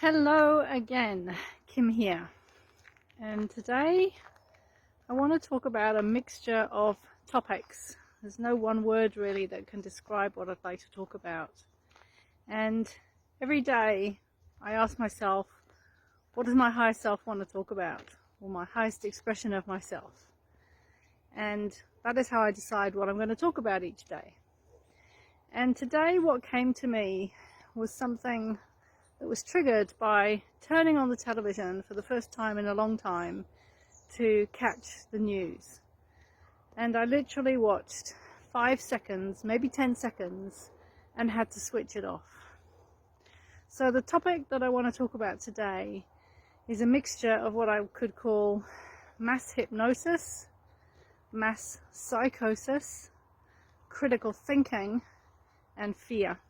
Hello again, Kim here, and today I want to talk about a mixture of topics. There's no one word really that can describe what I'd like to talk about. And every day I ask myself, what does my higher self want to talk about, or my highest expression of myself? And that is how I decide what I'm going to talk about each day. And today what came to me was something that was triggered by turning on the television for the first time in a long time to catch the news. And I literally watched 5 seconds, maybe 10 seconds, and had to switch it off. So the topic that I want to talk about today is a mixture of what I could call mass hypnosis, mass psychosis, critical thinking, and fear.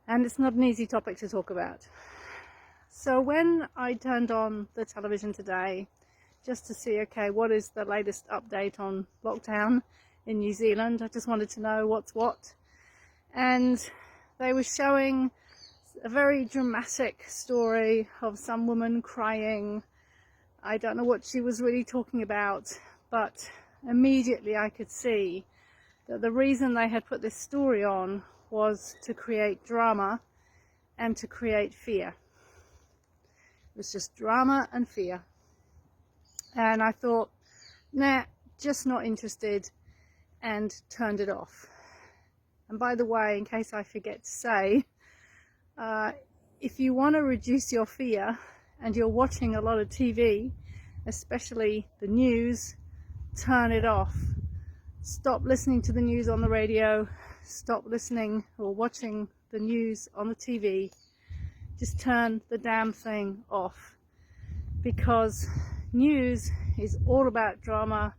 And it's not an easy topic to talk about. So when I turned on the television today, just to see, okay, what is the latest update on lockdown in New Zealand? I just wanted to know what's what. And they were showing a very dramatic story of some woman crying. I don't know what she was really talking about, but immediately I could see that the reason they had put this story on was to create drama and to create fear. It was just drama and fear. And I thought, nah, just not interested, and turned it off. And by the way, in case I forget to say, if you want to reduce your fear and you're watching a lot of TV, especially the news, turn it off. Stop listening to the news on the radio. Stop listening or watching the news on the TV. Just turn the damn thing off, because news is all about drama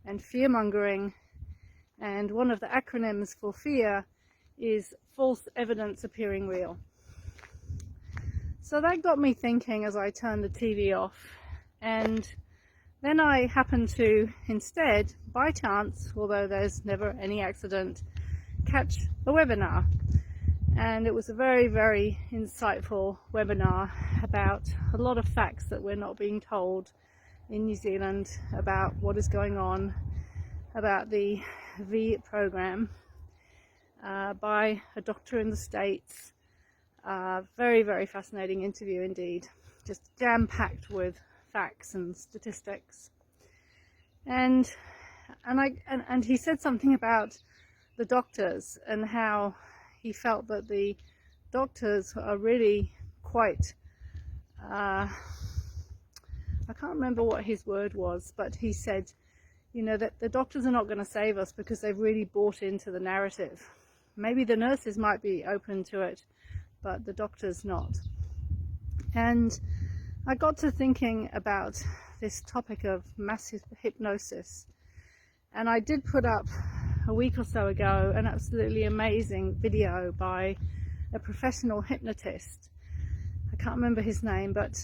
and fear-mongering, and one of the acronyms for fear is false evidence appearing real. So that got me thinking as I turned the TV off, and then I happened to instead, by chance, although there's never any accident, catch a webinar. And it was a very, very insightful webinar about a lot of facts that we're not being told in New Zealand about what is going on, about the V program by a doctor in the States. Very, very fascinating interview indeed, just jam-packed with facts and statistics. And he said something about the doctors and how he felt that the doctors are really quite, I can't remember what his word was, but he said, you know, that the doctors are not going to save us because they've really bought into the narrative. Maybe the nurses might be open to it, but the doctors not. And I got to thinking about this topic of massive hypnosis, and I did put up a week or so ago an absolutely amazing video by a professional hypnotist. I can't remember his name, but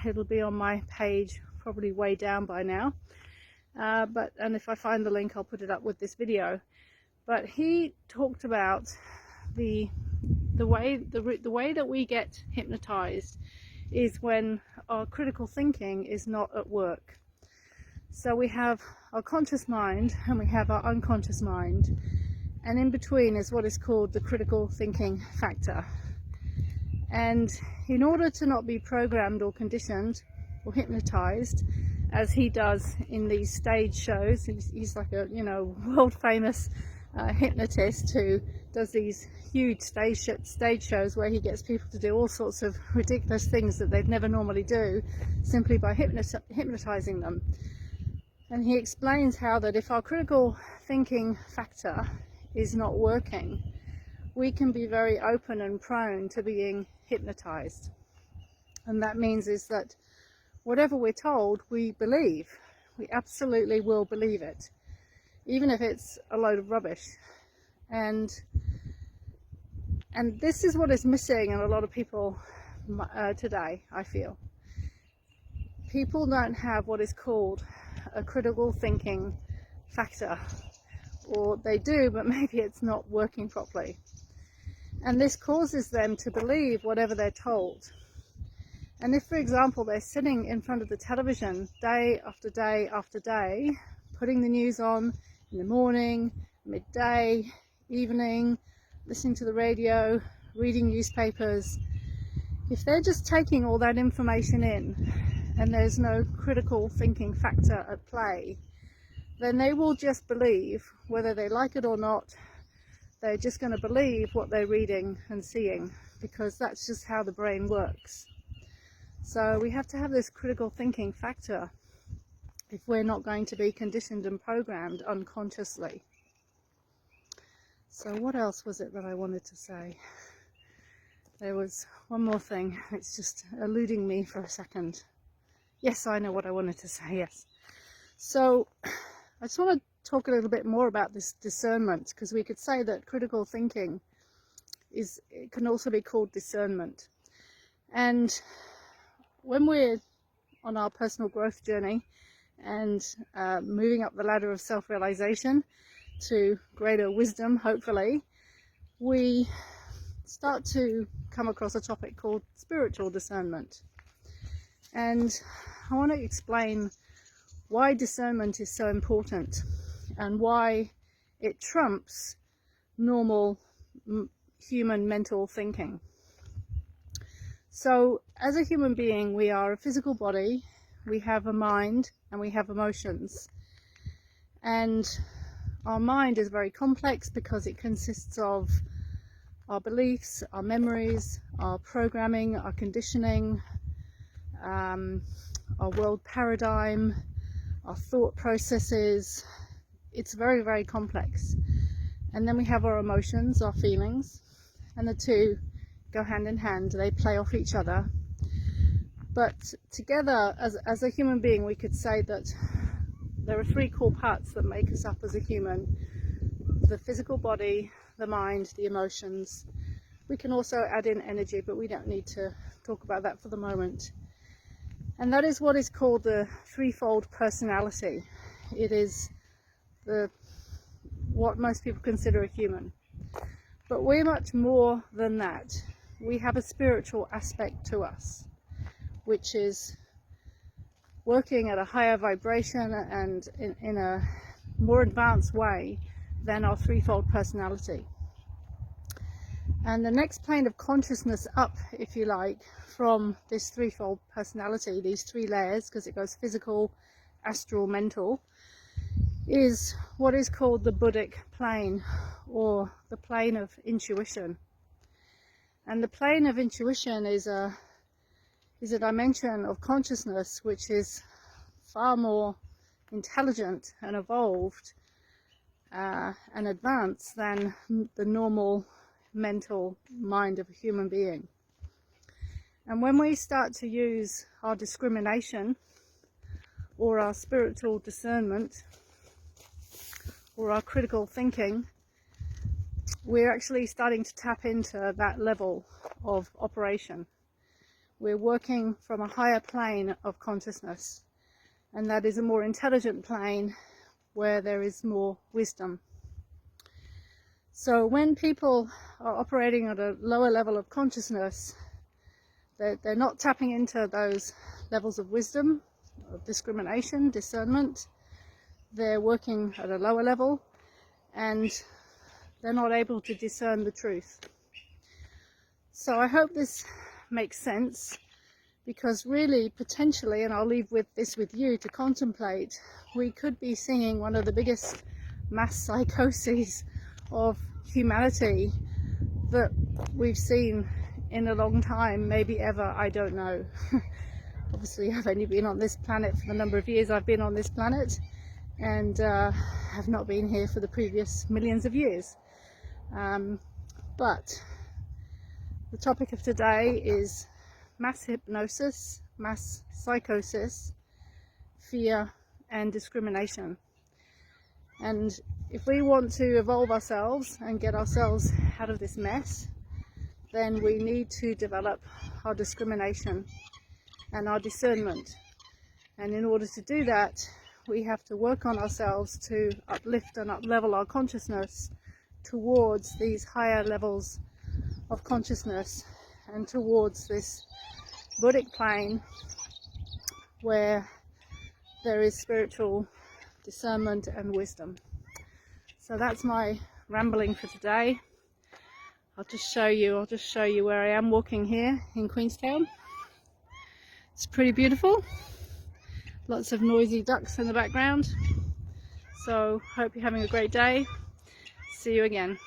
it'll be on my page, probably way down by now. And if I find the link, I'll put it up with this video. But he talked about the way that we get hypnotized is when our critical thinking is not at work. So we have our conscious mind and we have our unconscious mind, and in between is what is called the critical thinking factor. And in order to not be programmed or conditioned or hypnotized, as he does in these stage shows, he's like a world famous hypnotist who does these huge stage shows where he gets people to do all sorts of ridiculous things that they'd never normally do simply by hypnotizing them. And he explains how that if our critical thinking factor is not working, we can be very open and prone to being hypnotized. And that means is that whatever we're told, we believe. We absolutely will believe it, even if it's a load of rubbish. And this is what is missing in a lot of people today, I feel. People don't have what is called a critical thinking factor, or they do, but maybe it's not working properly. And this causes them to believe whatever they're told. And if, for example, they're sitting in front of the television day after day after day, putting the news on in the morning, midday, evening, listening to the radio, reading newspapers, if they're just taking all that information in and there's no critical thinking factor at play, then they will just believe, whether they like it or not. They're just going to believe what they're reading and seeing, because that's just how the brain works. So we have to have this critical thinking factor if we're not going to be conditioned and programmed unconsciously. So what else was it that I wanted to say? There was one more thing. It's just eluding me for a second. Yes, I know what I wanted to say, yes. So I just want to talk a little bit more about this discernment, because we could say that critical thinking it can also be called discernment. And when we're on our personal growth journey and moving up the ladder of self-realization to greater wisdom, hopefully, we start to come across a topic called spiritual discernment. And I want to explain why discernment is so important and why it trumps normal human mental thinking. So as a human being, we are a physical body, we have a mind, and we have emotions. And our mind is very complex because it consists of our beliefs, our memories, our programming, our conditioning, our world paradigm, our thought processes. It's very, very complex. And then we have our emotions, our feelings, and the two go hand in hand. They play off each other. But together, as a human being, we could say that there are three core parts that make us up as a human: the physical body, the mind, the emotions. We can also add in energy, but we don't need to talk about that for the moment. And that is what is called the threefold personality. It is what most people consider a human. But we're much more than that. We have a spiritual aspect to us, which is working at a higher vibration and in a more advanced way than our threefold personality. And the next plane of consciousness up, if you like, from this threefold personality, these three layers, because it goes physical, astral, mental, is what is called the Buddhic plane, or the plane of intuition. And the plane of intuition is a dimension of consciousness which is far more intelligent and evolved and advanced than the normal mental mind of a human being. And when we start to use our discrimination or our spiritual discernment or our critical thinking, we're actually starting to tap into that level of operation. We're working from a higher plane of consciousness, and that is a more intelligent plane where there is more wisdom. So when people are operating at a lower level of consciousness, they're not tapping into those levels of wisdom, of discrimination, discernment. They're working at a lower level, and they're not able to discern the truth. So I hope this makes sense, because really, potentially, and I'll leave this with you to contemplate, we could be seeing one of the biggest mass psychoses of humanity that we've seen in a long time, maybe ever, I don't know. Obviously, I've only been on this planet for the number of years I've been on this planet, and have not been here for the previous millions of years. But the topic of today is mass hypnosis, mass psychosis, fear, and discrimination. And if we want to evolve ourselves and get ourselves out of this mess, then we need to develop our discrimination and our discernment. And in order to do that, we have to work on ourselves to uplift and up-level our consciousness towards these higher levels of consciousness and towards this Buddhic plane where there is spiritual discernment and wisdom. So that's my rambling for today. I'll just show you where I am walking here in Queenstown. It's pretty beautiful. Lots of noisy ducks in the background. So hope you're having a great day. See you again.